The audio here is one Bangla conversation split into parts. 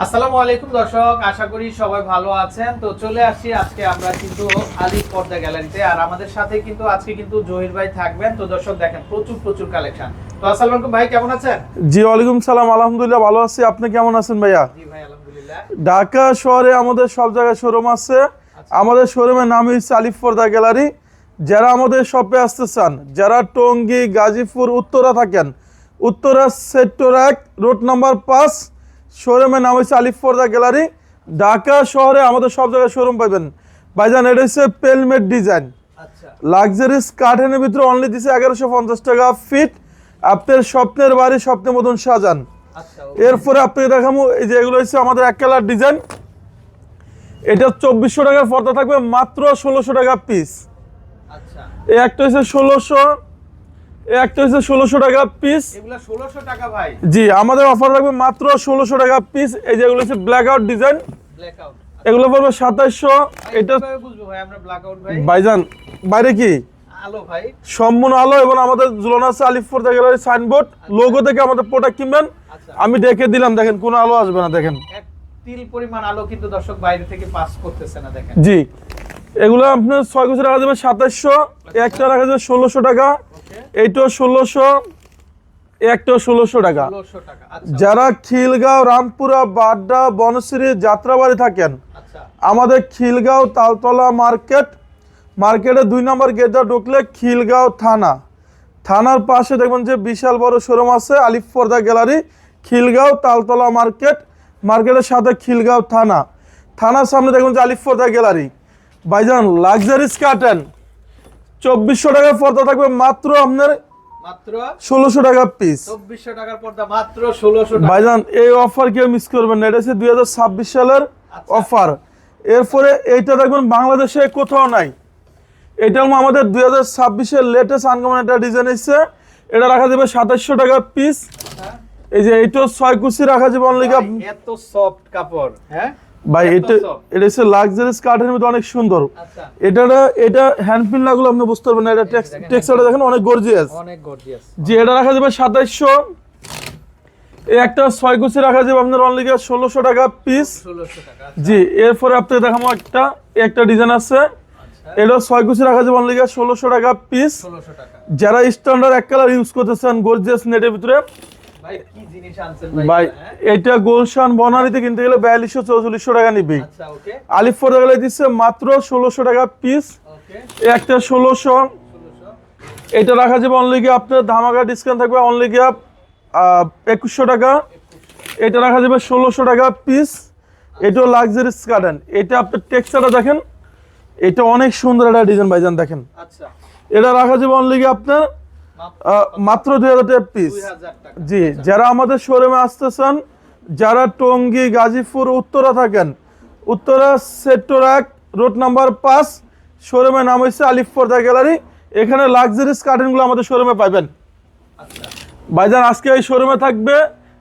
আসসালামু আলাইকুম দর্শক, আশা করি সবাই ভালো আছেন। তো চলে আসছি আজকে আমরা কিন্তু আলিফ পর্দা গ্যালারিতে, আর আমাদের সাথে কিন্তু আজকে কিন্তু জহির ভাই থাকবেন। তো দর্শক দেখেন প্রচুর প্রচুর কালেকশন। তো আসসালামু আলাইকুম ভাই, কেমন আছেন? জি ওয়ালাইকুম সালাম, আলহামদুলিল্লাহ ভালো আছি। আপনি কেমন আছেন ভাইয়া? জি ভাই আলহামদুলিল্লাহ। ঢাকা শহরে আমাদের সব জায়গায় শোরুম আছে। আমাদের শোরুমের নাম হচ্ছে আলিফ পর্দা গ্যালারি। যারা আমাদের শপে আসতে চান, যারা টঙ্গী, গাজীপুর, উত্তরা থাকেন, উত্তরা সেক্টর 1 রোড নাম্বার 5, শোরুমের নাম হচ্ছে আলিফ পর্দা গ্যালারি। ঢাকা শহরে আমাদের সব জায়গায় শোরুম পাবেন। ভাইজান এটা হচ্ছে পেলমেট ডিজাইন, আচ্ছা লাক্সারিস কার্টেনের ভিতরে অনলি দিছে 1150 টাকা ফিট। আপনার স্বপ্নের বাড়ি স্বপ্নের মতন সাজান। আচ্ছা এরপরে আপনাকে দেখাবো এই যে এগুলো হচ্ছে আমাদের এক কালার ডিজাইন। এটা 2400 টাকার পর্দা থাকবে মাত্র 1600 টাকা পিস। আচ্ছা, এই একটা হচ্ছে 1600, এই একটা হচ্ছে 1600 টাকা পিস। এগুলা 1600 টাকা ভাই? জি, আমাদের অফার থাকবে মাত্র 1600 টাকা পিস। এই যে এগুলো হচ্ছে black out design, black out. এগুলো পড়বে 2700। এটা কিভাবে বুঝবো ভাই আমরা ব্ল্যাক আউট ভাই? ভাইজান বাইরে কি আলো ভাই? সম্পূর্ণ আলো, এবং আমাদের ঝুলানো আছে আলিফ পর্দা গ্যালারি সাইনবোর্ড, লোগো থেকে আমাদের প্রোডাক্ট কিনবেন। আচ্ছা, আমি ডেকে দিলাম, দেখেন কোনো আলো আসবে না, দেখেন এক তিল পরিমাণ আলো কিন্তু দর্শক বাইরে থেকে পাস করতেছে না, দেখেন। জি। এগুলো আপনার 6 গুছি রাখা যাবে 2700, একটা রাখা যাবে 1600 টাকা, ওকে, এইটাও 1600, একটাও 1600 টাকা। 1600 টাকা। আচ্ছা যারা খিলগাঁও, রামপুরা, বাড্ডা, বনশ্রী, যাত্রাবাড়ি থাকেন, আচ্ছা আমাদের খিলগাঁও তালতলা মার্কেটে 2 নম্বর গেটটা ঢুকলে খিলগাঁও থানার পাশে দেখবেন যে বিশাল বড় শোরুম আছে আলিফ পর্দা গ্যালারি। খিলগাঁও তালতলা মার্কেটের সাথে খিলগাঁও থানার সামনে দেখবেন যে আলিফ পর্দা গ্যালারি। ভাইজান লাক্সারিস কার্টেন 2400 টাকার পর্দা থাকবে মাত্র আপনার মাত্র 1600 টাকা পিস। 2400 টাকার পর্দা মাত্র 1600 টাকা। ভাইজান এই অফার কেউ মিস করবেন না, এটা হচ্ছে 2026 সালের অফার। এরপরে এইটা দেখবেন বাংলাদেশে কোথাও নাই। এটা আমাদের 2026-এর লেটেস্ট আনকমন একটা ডিজাইন এসেছে। এটা রাখা যাবে 2700 টাকা পিস। আচ্ছা এই যে এইটাও 6 কুচি রাখা যাবে অনলি। ভাই, এত সফট কাপড়, হ্যাঁ ভাই এত soft। এটা হচ্ছে লাক্সারিস কার্টের মধ্যে অনেক সুন্দর। আচ্ছা, এটা হ্যান্ড প্রিন্ট লাগলো আপনি বুঝতে পারবেন না, এটা টেক্সচারটা দেখেন অনেক গর্জিয়াস। অনেক গর্জিয়াস। জি, এটা রাখা যাবে 2700। এই একটা 6 কুচি রাখা যাবে আপনার অনলি 1600 টাকা পিস। 1600 টাকা। জি, এরপরে আপনাকে দেখাবো একটা ডিজাইন আছে, আচ্ছা, এটা 6 কুচি রাখা যাবে অনলি 1600 টাকা পিস। 1600 টাকা। যারা স্ট্যান্ডার্ড এক কালার ইউজ করতেছেন গর্জিয়াস নেটের ভিতরে, ভাই কি জিনিস আনছেন ভাই ভাই, হ্যাঁ? এটা গুলশান বনানীতে কিনতে গেলে 4200-4400 টাকা নিবে। আচ্ছা ওকে আলিফ পর্দা গ্যালারি দিচ্ছে মাত্র 1600 টাকা পিস। ওকে, এই একটা 1600, 1600। এটা রাখা যাবে অনলি আপনার ধামাকা ডিসকাউন্ট থাকবে অনলি 2100 টাকা। এটা রাখা যাবে 1600 টাকা পিস। এটাও লাক্সারিস কার্টেন। এটা আপনার টেক্সচারটা দেখেন, এটা অনেক সুন্দর একটা ডিজাইন ভাইজান, দেখেন। আচ্ছা, এটা রাখা যাবে অনলি আপনার মাত্র 2000 টাকা পিস। 2000 টাকা। জি, যারা আমাদের শোরুমে আসতে চান, যারা টঙ্গী, গাজীপুর, উত্তরা থাকেন, উত্তরা সেক্টর 1 রোড নাম্বার 5, শোরুমের নাম হচ্ছে আলিফ পর্দা গ্যালারি। এখানে লাক্সারিস কার্টেনগুলো আমাদের শোরুমে পাবেন। আচ্ছা, ভাইজান আজকে এই শোরুমে থাকবে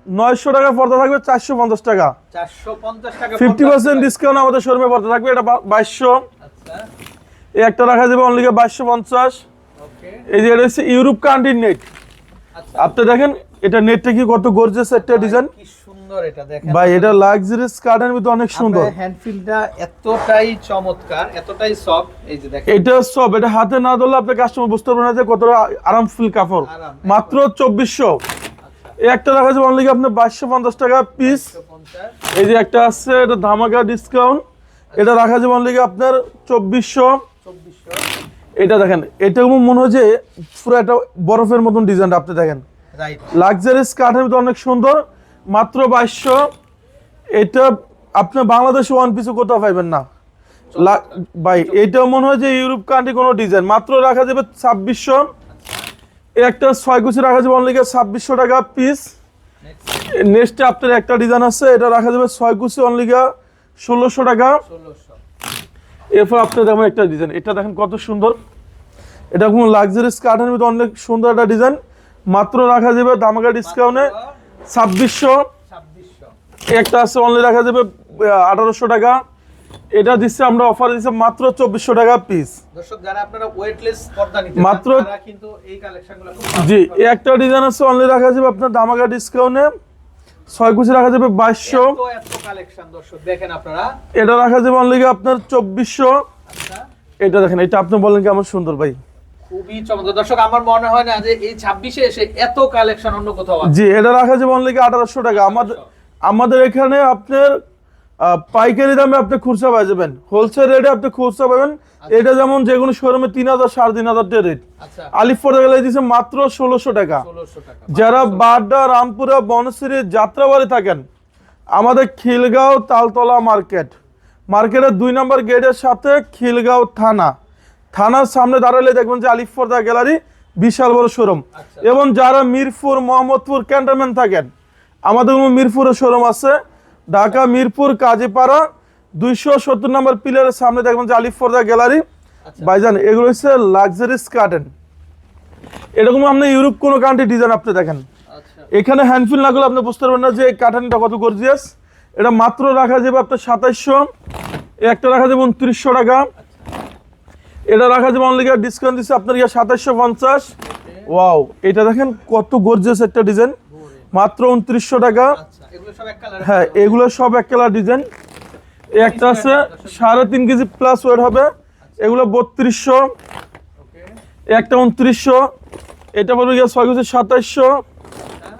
900 টাকা পর্দা থাকবে 450 টাকা, 450 টাকা 50% ডিসকাউন্ট আমাদের শোরুমে পর্দা থাকবে। এটা 2200। আচ্ছা এই একটা রাখা যাবে অনলি 2250। ওকে, এই যে এটা হচ্ছে ইউরোপ কান্ট্রির নেট। আচ্ছা আপনি দেখেন এটা নেটটা কি কত গর্জিয়াস একটা ডিজাইন। কি সুন্দর এটা, দেখেন ভাই এটা লাক্সারিস কার্টের ভিতরে অনেক সুন্দর। হ্যান্ডফিলটা এতটাই চমৎকার, এতটাই সফট। এই যে দেখেন, এটা সব এটা হাতে না ধরলে আপনার কাস্টমার বুঝতে পারবে না যে কতটা আরামফুল কাপড়। আরাম, মাত্র 2400। আচ্ছা এই একটা রাখা যাবে অনলি আপনার 2250 টাকা পিস। 150। এই যে একটা আছে, এটা ধামাকা ডিসকাউন্ট, এটা রাখা যাবে অনলি আপনার 2400। 2400। এটা দেখেন, এটা মনে হয় যে পুরো একটা বরফের মতন ডিজাইনটা আপনি দেখেন। রাইট, লাক্সারিস কাঠের ভিতরে অনেক সুন্দর, মাত্র 2200। এটা আপনি বাংলাদেশে ওয়ান পিসও কোথাও পাইবেন না। ভাই এটা মনে হয় যে ইউরোপ কান্ট্রি কোনো ডিজাইন, মাত্র রাখা যাবে 2600। একটা 6 কুচি রাখা যাবে অনলি 2600 টাকা পিস। নেক্সটে আপনার একটা ডিজাইন আছে, এটা রাখা যাবে 6 কুচি অনলি 1600 টাকা। 1600। এরপর আপনার দেখেন একটা ডিজাইন, এটা দেখেন কত সুন্দর। এটা কোনো লাক্সারিস কাঠের ভিতরে অনেক সুন্দর একটা ডিজাইন, মাত্র রাখা যাবে ধামাকা ডিসকাউন্টে 2600। 2600। একটা আছে অনলি রাখা যাবে 1800 টাকা। এটা দিচ্ছে আমরা অফার দিচ্ছে মাত্র 2400 টাকা পিস। দর্শক যারা আপনারা ওয়েটলেস পর্দা নিতে মাত্র চান তারা কিন্তু এই কালেকশনগুলো খুব জি, এই একটা ডিজাইন আছে অনলি রাখা যাবে আপনার ধামাকা ডিসকাউন্টে ছয় কুচি রাখা যাবে 2200। এত কালেকশন দর্শক দেখেন আপনারা। এটা রাখা যাবে অনলি আপনার 2400। আচ্ছা, এটা দেখেন, এটা আপনি বলেন কি আমার সুন্দর ভাই। খুবই চমৎকার দর্শক, আমার মনে হয় না যে এই 26-এ এসে এত কালেকশন অন্য কোথাও আছে। জি, এটা রাখা যাবে অনলি 1800 টাকা। আমাদের এখানে আপনার পাইকারি দামে আপনি খুচরা পাই যাবেন, হোলসেল রেটে আপনি খুচরা পাবেন। এটা যেমন যে কোনো শোরুমে 3000 3500 টাকা রেট, আচ্ছা, আলিফ পর্দা গ্যালারি দিচ্ছে মাত্র 1600 টাকা। 1600 টাকা। যারা বাড্ডা, রামপুরা, বনশ্রী, যাত্রাবাড়ি থাকেন, আমাদের খিলগাঁও তালতলা মার্কেটের 2 নম্বর গেটের সাথে খিলগাঁও থানার সামনে দাঁড়ালে দেখবেন যে আলিফ পর্দা গ্যালারি বিশাল বড় শোরুম। আচ্ছা। এবং যারা মিরপুর, মোহাম্মদপুর ক্যান্টনমেন্ট থাকেন, আমাদের মিরপুরের শোরুম আছে। ঢাকা মিরপুর কাজীপাড়া 270 নম্বর পিলারের সামনে দেখবেন যে আলিফ পর্দা গ্যালারি। আচ্ছা। ভাইজান এগুলো হচ্ছে লাক্সারিস কার্টেন, এরকম আপনি ইউরোপ কোনো কান্ট্রি ডিজাইন আপনি দেখেন। আচ্ছা, এখানে হ্যান্ডফিল না করলে আপনি বুঝতে পারবেন না যে এই কার্টেনটা কত গর্জিয়াস। এটা মাত্র রাখা যাবে আপনার 2700। একটা রাখা যাবে 2900 টাকা। এটা রাখা যাবে অনলি ডিসকাউন্ট দিচ্ছে আপনার 2750। ওয়াও, এটা দেখেন কত গর্জিয়াস একটা ডিজাইন, মাত্র 2900 টাকা। আচ্ছা, এগুলো সব এক কালার। হ্যাঁ, এগুলো সব এক কালার ডিজাইন। একটা আছে 3.5 কেজি প্লাস ওয়েট হবে, এগুলো 3200। ওকে, একটা 2900। এটা পড়বে 6 কেজি 2700।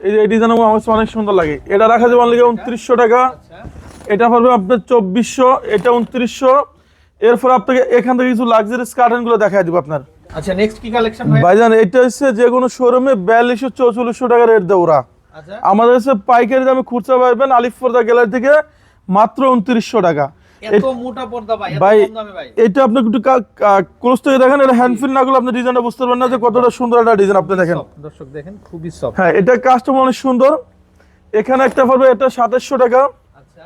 এই ডিজাইন আমার অনেক সুন্দর লাগে। এটা রাখা যাবে অনলি 2900 টাকা। আচ্ছা, এটা পড়বে আপনার 2400। এটা 2900। এরপর আপনাকে এখান থেকে কিছু লাক্সারিস কার্টেনগুলো দেখাই দিব আপনার। আচ্ছা, নেক্সট কি কালেকশন ভাই? ভাইজান এটা হচ্ছে যে কোনো শোরুমে 4200 4400 টাকা রেট দেয় ওরা। আচ্ছা, আমাদের কাছে পাইকারি দামে খুচরা পাবেন আলিফ পর্দা গ্যালারি থেকে মাত্র 2900 টাকা। এত মোটা পর্দা ভাই, এত ভাই কম দামে ভাই। এটা আপনি একটু ক্লোজ থেকে দেখেন, এটা হ্যান্ডফিল না করলে আপনি ডিজাইনটা বুঝতে পারবেন না যে কতটা সুন্দর একটা ডিজাইন আপনি দেখেন। দর্শক দেখেন, খুবই সফট। হ্যাঁ, এটা কাস্টমার অনেক সুন্দর। এখানে একটা পড়বে এটা 2700 টাকা। আচ্ছা,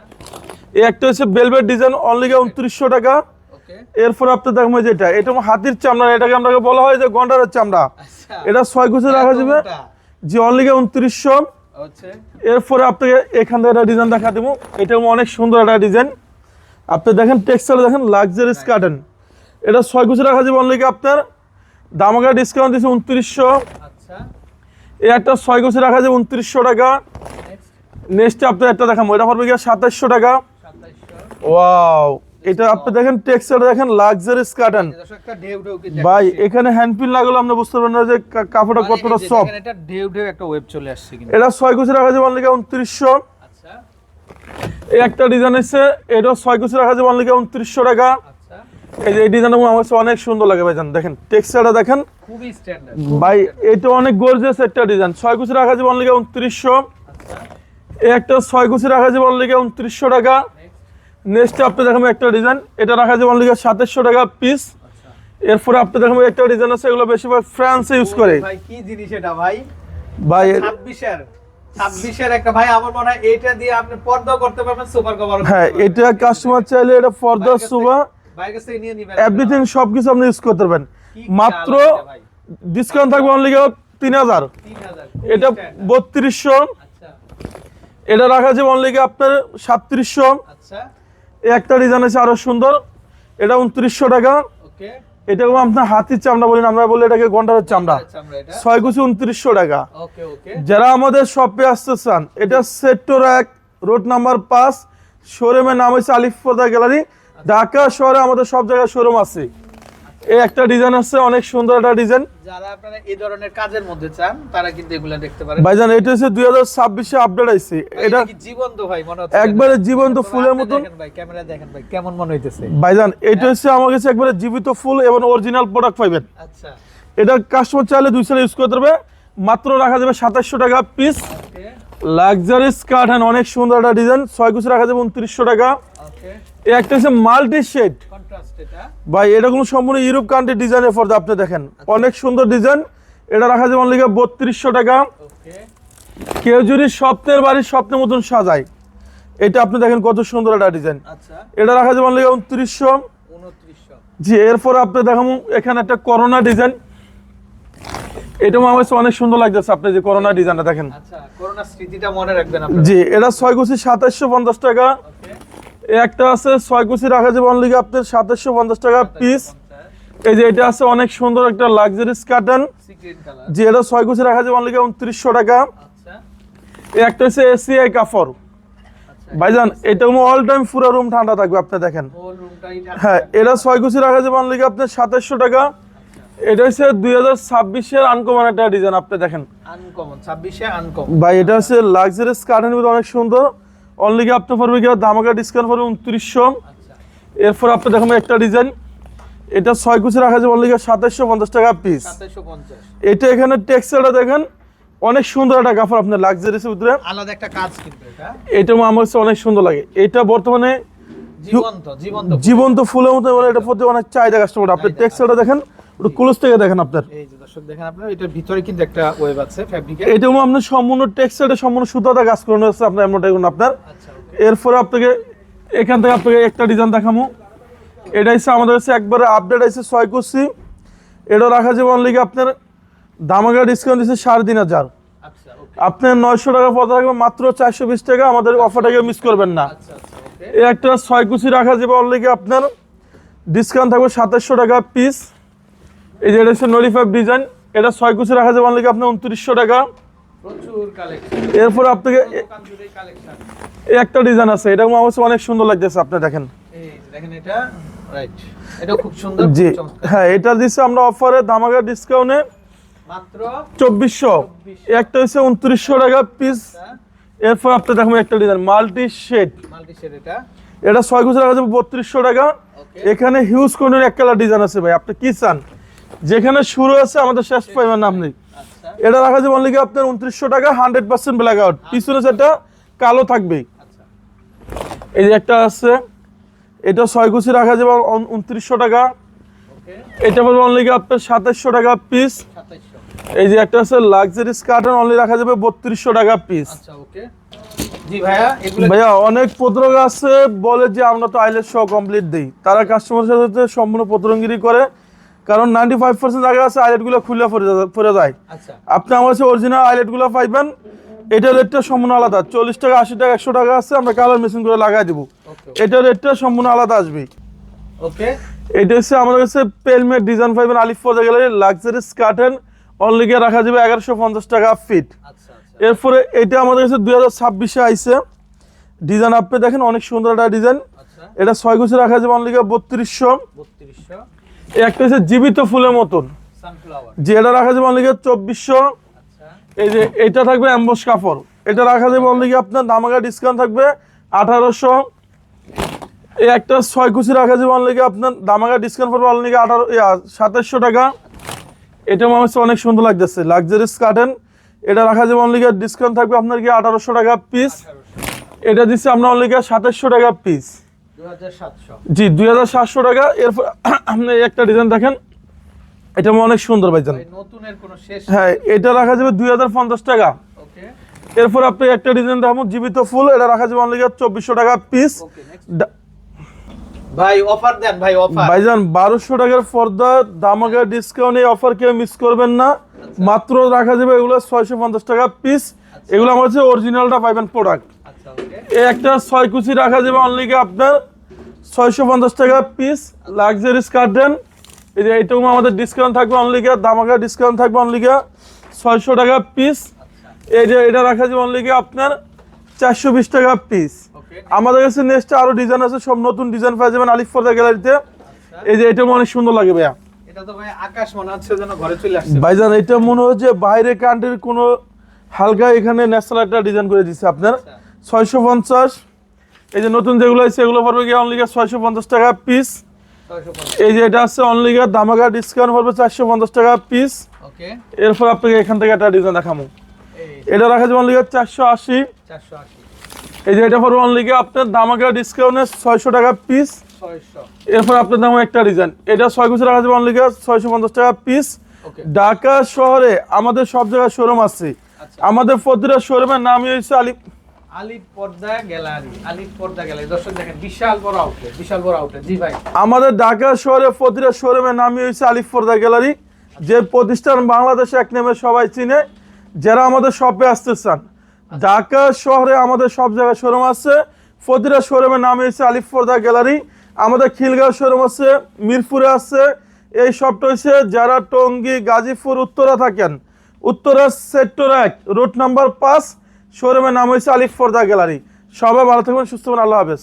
এই একটা হচ্ছে বেলভেট ডিজাইন অনলি 2900 টাকা। ওকে, এরপর আপনি দেখবেন যে এটা হাতির চামড়া, এটাকে আমরা বলা হয় যে গন্ডারের চামড়া। আচ্ছা, এটা 6 কুচি রাখা যাবে এত মোটা। যে অনলি 2900। আচ্ছা, এরপরে আপনাকে এখান থেকে একটা ডিজাইন দেখা দেবো, এটাও অনেক সুন্দর একটা ডিজাইন। আপনি দেখেন টেক্সচার দেখেন, লাক্সারিস কার্টেন। এটা 6 কুচি রাখা যাবে অনলি আপনার দামাকা ডিসকাউন্ট দিচ্ছে 2900। আচ্ছা, এই একটা 6 কুচি রাখা যাবে 2900 টাকা। নেক্সট নেক্সট আপনি একটা দেখাবো, এটা পড়বে 2700 টাকা। 2700। ওয়াও, এটা আপনি দেখেন টেক্সচার দেখেন, লাক্সারিস কার্টেন। দর্শক একটা ঢেউ ঢেউ কি ভাই এখানে হ্যান্ডফিল না গেলে আপনি বুঝতে পারবেন না যে কাপড়টা কতটা সফট। দেখেন, এটা ঢেউ ঢেউ একটা ওয়েব চলে আসছে কিন্তু। এটা 6 কুচি রাখা যাবে অনলি 2900। আচ্ছা, এই একটা ডিজাইন আছে, এটা 6 কুচি রাখা যাবে অনলি 2900 টাকা। আচ্ছা, এই যে এই ডিজাইনটা আমার কাছে অনেক সুন্দর লাগে ভাইজান, দেখেন টেক্সচারটা দেখেন। খুবই স্ট্যান্ডার্ড ভাই এটা অনেক গর্জিয়াস একটা ডিজাইন। 6 কুচি রাখা যাবে অনলি 2900। আচ্ছা, এই একটা 6 কুচি রাখা যাবে অনলি 2900 টাকা। নেক্সট। নেক্সট আপনি দেখাবো একটা ডিজাইন, এটা রাখা যাবে অনলি 2700 টাকা পিস। আচ্ছা, এরপরে আপনি দেখাবো একটা ডিজাইন আছে, এগুলো বেশিরভাগ ফ্রান্সে ইউজ করে। ভাই কি জিনিস এটা ভাই? ভাই 26 এর একটা ভাই, আমার মনে হয় এটা দিয়ে আপনি পর্দা করতে পারবেন, সুপার কভার। হ্যাঁ, এটা কাস্টমার চাইলে এটা ফর্দা সুবা ভাই কাছে নিয়ে নিবেন এভরিথিং সবকিছু আপনি ইউজ করতে পারবেন। কি মাত্র খেয়াল আছে ভাই। ডিসকাউন্ট থাকবে অনলি 3000। 3000 এটা 3200। আচ্ছা, এটা রাখা যাবে অনলি আপনার 3700। আচ্ছা, এই একটা ডিজাইন আছে আরো সুন্দর, এটা 2900 টাকা। ওকে, এটা আপনার হাতির চামড়া বলি না, আমরা বলি এটাকে গন্ডারের চামড়া। আচ্ছা, আমরা এটা 6 কুচি 2900 টাকা। ওকে, ওকে, যারা আমাদের শপে আসতে চান, এটা সেক্টর 1 রোড নাম্বার 5, শোরুমের নাম হচ্ছে আলিফ পর্দা গ্যালারি। ঢাকা শহরে আমাদের সব জায়গায় শোরুম আছে। এই একটা ডিজাইন আছে, অনেক সুন্দর একটা ডিজাইন। যারা আপনারা এই ধরনের কাজের মধ্যে চান তারা কিন্তু এগুলা দেখতে পারেন। ভাইজান এটা হচ্ছে 2026 এ আপডেট আইছে। এটা কি জীবন্ত ভাই মনে হচ্ছে? একবারে জীবন্ত ফুলের মতন। দেখেন ভাই, ক্যামেরা দেখেন ভাই কেমন মনে হইতেছে। ভাইজান এটা হচ্ছে আমার কাছে একবারে জীবিত ফুল এবং অরিজিনাল প্রোডাক্ট পাইবেন। আচ্ছা, এটা কাস্টমার চাইলে 2 সেট ইউজ করতে পারবে, মাত্র রাখা যাবে 2700 টাকা পিস। ওকে, লাক্সারিস কার্টেন, অনেক সুন্দর একটা ডিজাইন। 6 কুচি রাখা যাবে 2900 টাকা। ওকে, এই একটা হচ্ছে মাল্টি শেড। কন্ট্রাস্ট এটা। ভাই এটা কোনো সম্পূর্ণ ইউরোপ কান্ট্রি ডিজাইনের পর্দা আপনি দেখেন, অনেক সুন্দর ডিজাইন। এটা রাখা যাবে অনলি 3200 টাকা। ওকে, কেউ যদি স্বপ্নের বাড়ির স্বপ্নের মতন সাজায়, এটা আপনি দেখেন কত সুন্দর একটা ডিজাইন। আচ্ছা, এটা রাখা যাবে অনলি 2900। 2900। জি, এরপর আপনি দেখাবো এখানে একটা করোনা ডিজাইন। এটা আমার কাছে অনেক সুন্দর লাগতেছে, আপনি যে করোনা ডিজাইনটা দেখেন। আচ্ছা, করোনা স্মৃতিটা মনে রাখবেন আপনারা। জি, এটা 6 কুচি 2750 টাকা। ওকে, এই একটা আছে 6 কুচি রাখা যাবে অনলি আপনার 2750 টাকা পিস। এই যে এটা আছে অনেক সুন্দর একটা লাক্সারিস কার্টেন। Secret colour. জি, এটা 6 কুচি রাখা যাবে অনলি 2900 টাকা। আচ্ছা, এই একটা হচ্ছে এসিআই কাপড় ভাইজান, এটা অল টাইম পুরো রুম ঠান্ডা থাকবে। আপনি দেখেন হোল রুমটাই ঠান্ডা হ্যাঁ, থাকবে। এটা 6 কুচি রাখা যাবে অনলি আপনার 2700 টাকা। এটা হচ্ছে 2026 এর আনকমন একটা ডিজাইন। আপনি দেখেন আনকমন 26 এ আনকমন ভাই, এটা হচ্ছে লাক্সারিয়াস কার্টেনের মধ্যে অনেক সুন্দর। অনলি আপনি পড়বে কি দামাকা ডিসকাউন্ট পড়বে 2900। আচ্ছা এরপর আপনি দেখুন একটা ডিজাইন, এটা 6 কুচি রাখা যাবে অনলি 2750 টাকা পিস। 2750 এটা এখানে টেক্সচারটা দেখেন অনেক সুন্দর একটা কাপড়, আপনার লাক্সারিয়াসের ভিতরে আলাদা একটা কাজ কিন্তু এটা এটা আমার কাছে অনেক সুন্দর লাগে। এটা বর্তমানে জীবন্ত জীবন্ত জীবন্ত ফুলের মতো বলে, এটা প্রতি অনেক চাহিদা কাস্টমার। আপনি টেক্সচারটা দেখেন, একটু ক্লোজ থেকে দেখেন আপনার। এই যে দর্শক দেখেন আপনারা, এটার ভিতরে কিন্তু একটা ওয়েব আছে ফ্যাব্রিকের। এটা আপনার সম্পূর্ণ টেক্সচারটা সম্পূর্ণ সুতাটা কাজ করানো আছে আপনার এমনটা এখন আপনার। আচ্ছা ওকে এরপরে আপনাকে এখান থেকে আপনাকে একটা ডিজাইন দেখামু। এটা হচ্ছে আমাদের কাছে একবারে আপডেট আছে 6 কুচি। এটা রাখা যাবে অনলি আপনার দামাকা ডিসকাউন্ট দিচ্ছে 3500। আচ্ছা ওকে আপনার 900 টাকা পড়া থাকবে মাত্র 420 টাকা। আমাদের অফারটাকে মিস করবেন না। আচ্ছা আচ্ছা ওকে এই একটা 6 কুচি রাখা যাবে অনলি আপনার ডিসকাউন্ট থাকবে 2700 টাকা পিস। এই যে এটা হচ্ছে নলিফাইভ ডিজাইন, এটা 6 কুচি রাখা যাবে অনলি আপনার 2900 টাকা। প্রচুর কালেকশন, এরপর আপনাকে দোকান জুড়েই কালেকশন। এই একটা ডিজাইন আছে, এটা আমার কাছে অনেক সুন্দর লাগতেছে। আপনি দেখেন এই যে দেখেন এটা রাইট, এটা খুব সুন্দর জি চমৎকার। হ্যাঁ, এটা দিচ্ছে আমরা অফারে দামাকা ডিসকাউন্টে মাত্র 2400। একটা হচ্ছে 2900 টাকা পিস। এরপর আপনি দেখুন একটা design multi shade, multi shade এটা এটা 6 কুচি রাখা যাবে 3200 টাকা। ওকে এখানে হিউজ কোনের এক কালার ডিজাইন আছে ভাই, আপনি কি চান? যেখানে শুরু আছে আমাদের শেষ পাইবেন না আপনি। আচ্ছা এটা রাখা যাবে অনলি আপনার 2900 টাকা, 100% ব্ল্যাক আউট, পিছনে সেটা কালো থাকবে। আচ্ছা এই যে একটা আছে, এটা 6 কুচি রাখা যাবে 2900 টাকা। ওকে এটা পড়বে অনলি আপনার 2700 টাকা পিস। 2700 এই যে একটা আছে লাক্সারিস কার্টন, অনলি রাখা যাবে 3200 টাকা পিস। আচ্ছা ওকে জি ভাইয়া এগুলো ভাইয়া অনেক প্রতারক আছে বলে যে আমরা তো আইলেট সহ কমপ্লিট দেই, তারা কাস্টমারের সাথে সম্পূর্ণ প্রতারণগিরি করে। কারণ 95% জায়গা আছে আইলেটগুলো খুলে পড়ে যায়। আচ্ছা আপনি আমার কাছে অরিজিনাল আইলেটগুলো পাইবেন। এটার রেটটা সম্পূর্ণ আলাদা, 40 টাকা 80 টাকা 100 টাকা আছে, আমরা কালার মেশিন করে লাগাই দেবো। ওকে এটার রেটটা সম্পূর্ণ আলাদা আসবে। ওকে এটা হচ্ছে আমাদের কাছে পেলমেট ডিজাইন পাইবেন আলিফ পর্দা গ্যালারি লাক্সারিস কার্টেন, অনলি গিয়ে রাখা যাবে 1150 টাকা ফিট। আচ্ছা আচ্ছা এরপরে এটা আমাদের কাছে 2026-এ আইছে ডিজাইন, আপনি দেখেন অনেক সুন্দর একটা ডিজাইন। আচ্ছা এটা 6 কুচি রাখা যাবে অনলি 3200। 3200 এই একটা হচ্ছে জীবিত ফুলের মতন, সানফ্লাওয়ার যে এটা রাখা যাবে অনলি 2400। আচ্ছা এই যে এটা থাকবে অ্যাম্বস কাপড়, এটা রাখা যাবে অনলি আপনার দামাকা ডিসকাউন্ট থাকবে 1800। এই একটা 6 কুচি রাখা যাবে অনলি আপনার দামাকা ডিসকাউন্ট পড়বে অনলি 2700 টাকা। এটা আমার কাছে অনেক সুন্দর লাগতেছে লাক্সারিস কার্টেন, এটা রাখা যাবে অনলি ডিসকাউন্ট থাকবে আপনার কি 1800 টাকা পিস। 1800 এটা দিচ্ছে আমরা অনলি 2700 টাকা পিস। 2700 জি 2700 টাকা। এরপর আপনি একটা ডিজাইন দেখেন, এটা অনেক সুন্দর ভাইজান। ভাই নতুনের কোনো শেষ হ্যাঁ, এটা রাখা যাবে 2050 টাকা। ওকে এরপর আপনি একটা ডিজাইন দেখাবো জীবিত ফুল, এটা রাখা যাবে অনলি 2400 টাকা পিস। ওকে নেক্সট ভাই অফার দেন ভাই অফার ভাইজান 1200 টাকার পর্দা দামাকা ডিসকাউন্ট, এই অফার কেউ মিস করবেন না। মাত্র রাখা যাবে এগুলো 650 টাকা পিস। এগুলো আমার হচ্ছে অরিজিনালটা পাইবেন প্রোডাক্ট। আচ্ছা ওকে এই একটা 6 কুচি রাখা যাবে অনলি আপনার 650 টাকা পিস লাক্সারিস কার্টেন। এই যে এইটাও আমাদের ডিসকাউন্ট থাকবে অনলি দামাকা ডিসকাউন্ট থাকবে অনলি 600 টাকা পিস। এই যে এটা রাখা যাবে অনলি আপনার 420 টাকা পিস। ওকে আমাদের কাছে নেক্সট আরো ডিজাইন আছে, সব নতুন ডিজাইন পাওয়া যাবেন আলিফ পর্দা গ্যালারিতে। এই যে এটা অনেক সুন্দর লাগে ভাইয়া। এটা তো ভাই আকাশ মনে হচ্ছে যেন ঘরে চলে আসছে ভাইজান এটা মনে হচ্ছে বাইরে কান্ট্রির কোনো হালকা এখানে ন্যাশনাল একটা ডিজাইন করে দিচ্ছে আপনার 650। এই যে নতুন যেগুলো আছে এগুলো পড়বে গিয়ে অনলি 650 টাকা পিস। 650 এই যে এটা আছে অনলি দামাকা ডিসকাউন্ট পড়বে 450 টাকা পিস। ওকে এরপর আপনাকে এখান থেকে একটা ডিজাইন দেখাবো, এই এটা রাখা যাবে অনলি 480। 480 এই যে এটা পড়বে অনলি আপনার দামাকা ডিসকাউন্টে 600 টাকা পিস। 600 এরপর আপনার দাম একটা ডিজাইন, এটা 6 কুচি রাখা যাবে অনলি 650 টাকা পিস। ওকে ঢাকা শহরে আমাদের সব জায়গায় শোরুম আছে। আচ্ছা আমাদের প্রতিটা শোরুমের নামই হচ্ছে আলিফ পর্দা গ্যালারি, আলিফ পর্দা গ্যালারি দর্শক দেখেন বিশাল বড় আউটলেট, বিশাল বড় আউটলেট। জি ভাই আমাদের ঢাকা শহরে প্রতিটা শোরুমের নামই হচ্ছে আলিফ পর্দা গ্যালারি, যে প্রতিষ্ঠান বাংলাদেশে এক নামে সবাই চিনে। যারা আমাদের শপে আসতে চান, ঢাকা শহরে আমাদের সব জায়গায় শোরুম আছে, প্রতিটা শোরুমের নামই হচ্ছে আলিফ পর্দা গ্যালারি। আমাদের খিলগাঁও শোরুম আছে, মিরপুরে আছে। এই শপটা হচ্ছে যারা টঙ্গী গাজীপুর উত্তরা থাকেন, উত্তরা সেক্টর 1 রোড নাম্বার 5 শোরুমের নাম হয়েছে আলিফ পর্দা গ্যালারি। সবাই ভালো থাকবেন, সুস্থ থাকবেন, আল্লাহ হাফেজ।